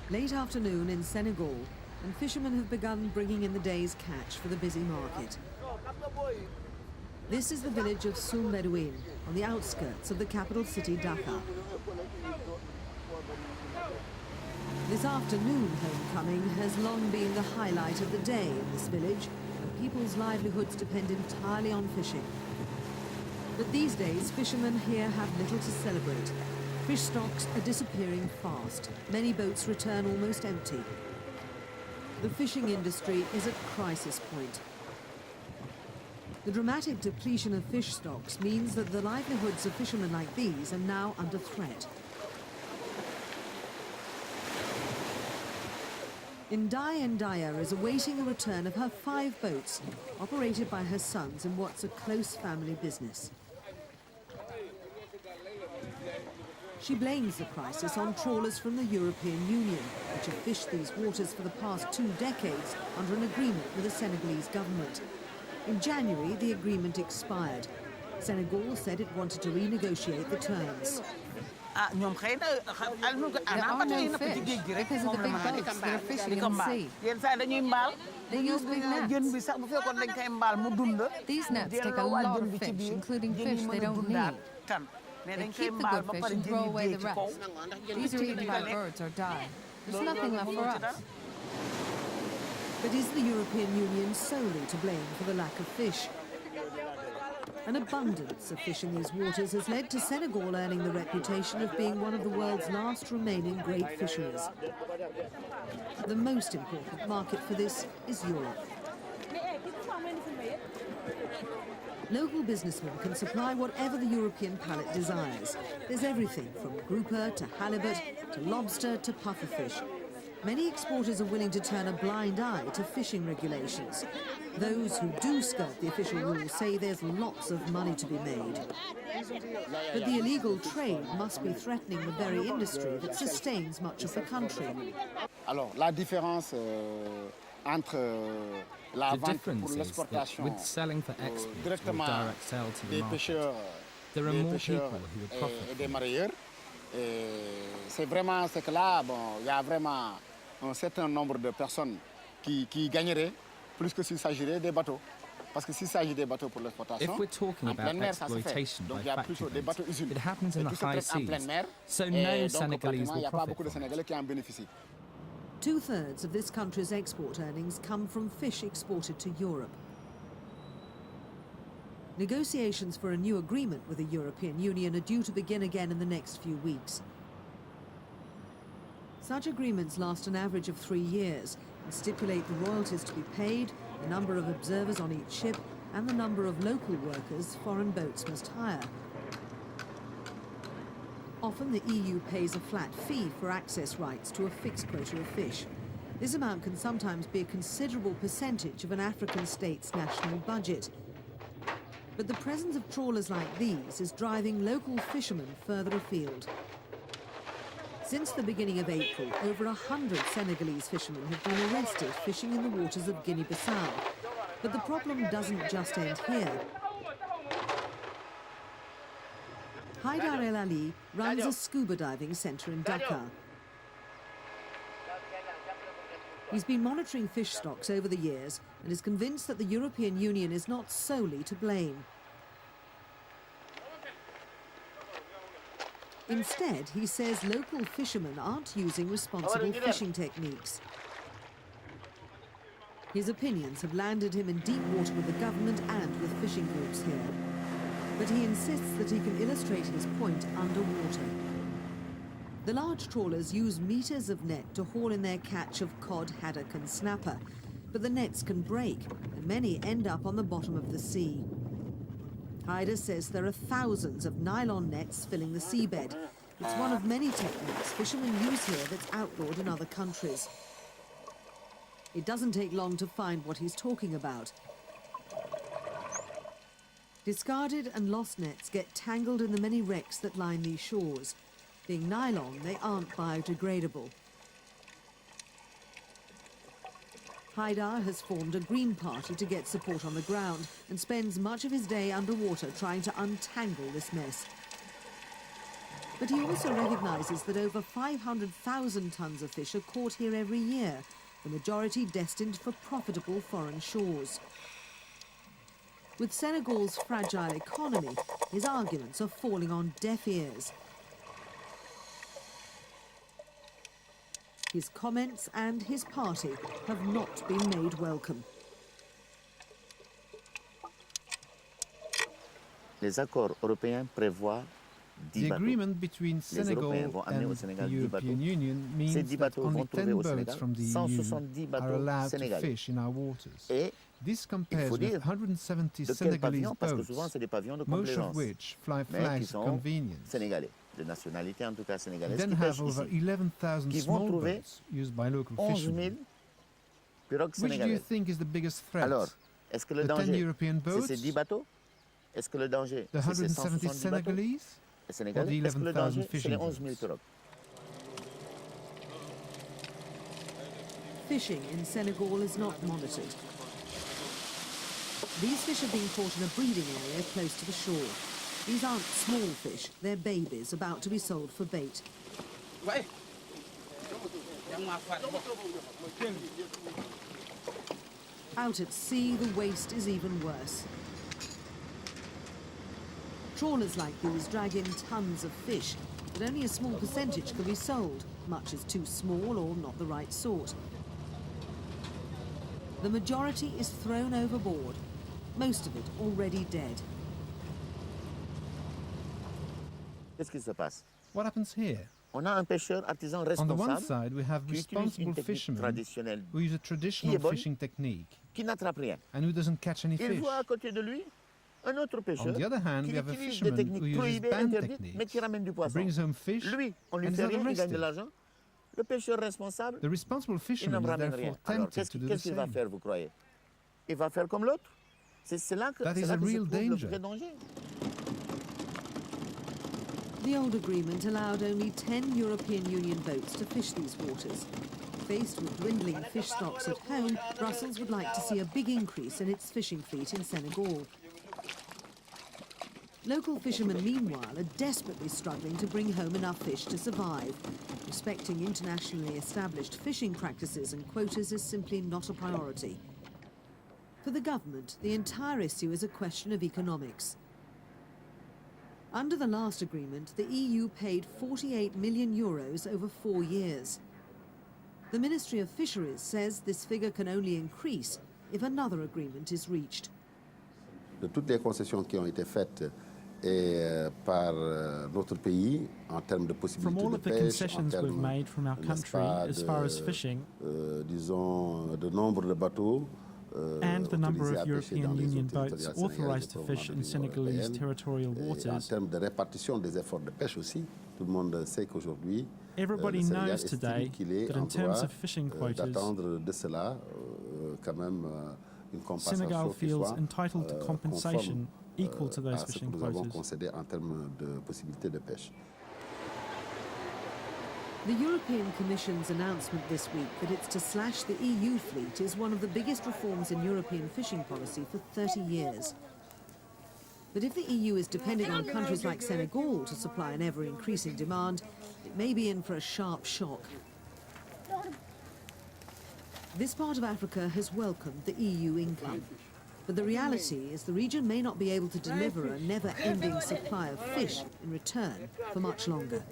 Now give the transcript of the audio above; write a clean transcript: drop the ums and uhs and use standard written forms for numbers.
Late afternoon in Senegal, and fishermen have begun bringing in the day's catch for the busy market. This is the village of Soumbedioune, on the outskirts of the capital city Dakar. This afternoon homecoming has long been the highlight of the day in this village, and people's livelihoods depend entirely on fishing. But these days, fishermen here have little to celebrate. Fish stocks are disappearing fast. Many boats return almost empty. The fishing industry is at crisis point. The dramatic depletion of fish stocks means that the livelihoods of fishermen like these are now under threat. Ndeye Ndiaye is awaiting the return of her 5 boats, operated by her sons in what's a close family business. She blames the crisis on trawlers from the European Union, which have fished these waters for the past 2 decades under an agreement with the Senegalese government. In January, the agreement expired. Senegal said it wanted to renegotiate the terms. There are no fish because of the big boats that are fishing in the sea. They use big nets. These nets take a lot of fish, including fish they don't need. They keep the good fish and throw away the rest. These are eaten by birds or die. There's nothing left for us. But is the European Union solely to blame for the lack of fish? An abundance of fish in these waters has led to Senegal earning the reputation of being one of the world's last remaining great fisheries. The most important market for this is Europe. Local businessmen can supply whatever the European palate desires. There's everything from grouper to halibut to lobster to pufferfish. Many exporters are willing to turn a blind eye to fishing regulations. Those who do skirt the official rules say there's lots of money to be made. But the illegal trade must be threatening the very industry that sustains much of the country. Alors, la différence entre la vente pour l'exportation with selling for export or directement direct sale to the des market, pêcheurs, there are more people who would profit et des mareyeurs. C'est vraiment ce que là, bon, il y a vraiment un certain nombre de personnes qui gagneraient plus que s'il s'agirait des bateaux. Parce que s'il s'agit des bateaux pour l'exportation, If we're talking en about pleine mer, ça se fait. exploitation Donc by il y a plus factory des bateaux boats, usines. it happens in Et the tout se high traite en pleine seas, mer. so Et no donc, Senegalese pratiquement, il will n'y a pas profit beaucoup de from Sénégalais it. qui en bénéficient. 2/3 of this country's export earnings come from fish exported to Europe. Negotiations for a new agreement with the European Union are due to begin again in the next few weeks. Such agreements last an average of 3 years and stipulate the royalties to be paid, the number of observers on each ship, and the number of local workers foreign boats must hire. Often the EU pays a flat fee for access rights to a fixed quota of fish. This amount can sometimes be a considerable percentage of an African state's national budget. But the presence of trawlers like these is driving local fishermen further afield. Since the beginning of April, over 100 Senegalese fishermen have been arrested fishing in the waters of Guinea-Bissau. But the problem doesn't just end here. Haidar el Eli runs a scuba diving centre in Dakar. He's been monitoring fish stocks over the years and is convinced that the European Union is not solely to blame. Instead, he says local fishermen aren't using responsible fishing techniques. His opinions have landed him in deep water with the government and with fishing groups here. But he insists that he can illustrate his point underwater. The large trawlers use meters of net to haul in their catch of cod, haddock and snapper. But the nets can break, and many end up on the bottom of the sea. Haidar says there are thousands of nylon nets filling the seabed. It's one of many techniques fishermen use here that's outlawed in other countries. It doesn't take long to find what he's talking about. Discarded and lost nets get tangled in the many wrecks that line these shores. Being nylon, they aren't biodegradable. Haidar has formed a green party to get support on the ground and spends much of his day underwater trying to untangle this mess. But he also recognises that over 500,000 tonnes of fish are caught here every year, the majority destined for profitable foreign shores. With Senegal's fragile economy, his arguments are falling on deaf ears. His comments and his party have not been made welcome. Les accords européens prévoient 10 The agreement between Senegal and the European Union means that only 10 boats from the EU are allowed to fish in our waters. This compares with 170 Senegalese boats, most of which fly flags of convenience. De nationalité en tout cas sénégalaise, Then have over 11,000 small boats used by local fishermen. Which do you think is the biggest threat? Alors, est-ce que le the 10 danger, European c'est boats, ces 10 bateaux? Est-ce que le danger, the c'est ces 170 170 bateaux? Senegalese, Les Sénégalais, or the est-ce que le 11,000 danger, c'est fishing les 11 000 boats? pirogues? Fishing in Senegal is not monitored. These fish are being caught in a breeding area close to the shore. These aren't small fish, they're babies about to be sold for bait. Out at sea, the waste is even worse. Trawlers like these drag in tons of fish, but only a small percentage can be sold. Much is too small or not the right sort. The majority is thrown overboard, most of it already dead. Qu'est-ce qui se passe? What happens here? On a un pêcheur artisan On the one responsable side, we have qui utilise responsible une technique fishermen traditionnelle who use a traditional bonne, fishing technique qui n'attrape rien. and who doesn't catch any Il fish. voit à côté de lui un autre pêcheur On the other hand, qui we have a utilise des fisherman who techniques uses prohibées, banned interdites, mais qui techniques, ramène du who poisson. brings home fish, Lui, on lui and is fait not rien, il gagne de arrested. l'argent. Le pêcheur responsable, The responsible il ne fisherman me is ramène therefore rien. Alors, tempted to do the qu'est-ce qu'il va same. faire, vous croyez? Il va faire comme l'autre? C'est là que, That c'est is là a que se real trouve le danger. vrai danger. The old agreement allowed only 10 European Union boats to fish these waters. Faced with dwindling fish stocks at home, Brussels would like to see a big increase in its fishing fleet in Senegal. Local fishermen, meanwhile, are desperately struggling to bring home enough fish to survive. Respecting internationally established fishing practices and quotas is simply not a priority. For the government, the entire issue is a question of economics. Under the last agreement, the EU paid 48 million euros over 4 years. The Ministry of Fisheries says this figure can only increase if another agreement is reached. De toutes les concessions qui ont été faites par notre pays en termes de possibilités From all de of the pêche, en concessions we've termes, made from our n'est-ce country pas, as far as fishing, disons, de nombre de bateaux and the number autorisés of à pêcher dans European les eaux Union boats territoriales authorised to sénégalaises fish et in provenant de l'Union Senegalese européenne. territorial Et en waters, termes de répartition des efforts de pêche aussi, tout le monde sait qu'aujourd'hui, everybody le Sénégal knows today estime qu'il est that en in terms droit of fishing quotas, d'attendre de cela quand même une compensation Senegal qui feels soit entitled to compensation equal to those à ce que fishing nous avons quotas. concédé en termes de possibilités de pêche. The European Commission's announcement this week that it's to slash the EU fleet is one of the biggest reforms in European fishing policy for 30 years. But if the EU is depending on countries like Senegal to supply an ever-increasing demand, it may be in for a sharp shock. This part of Africa has welcomed the EU income. But the reality is the region may not be able to deliver a never-ending supply of fish in return for much longer.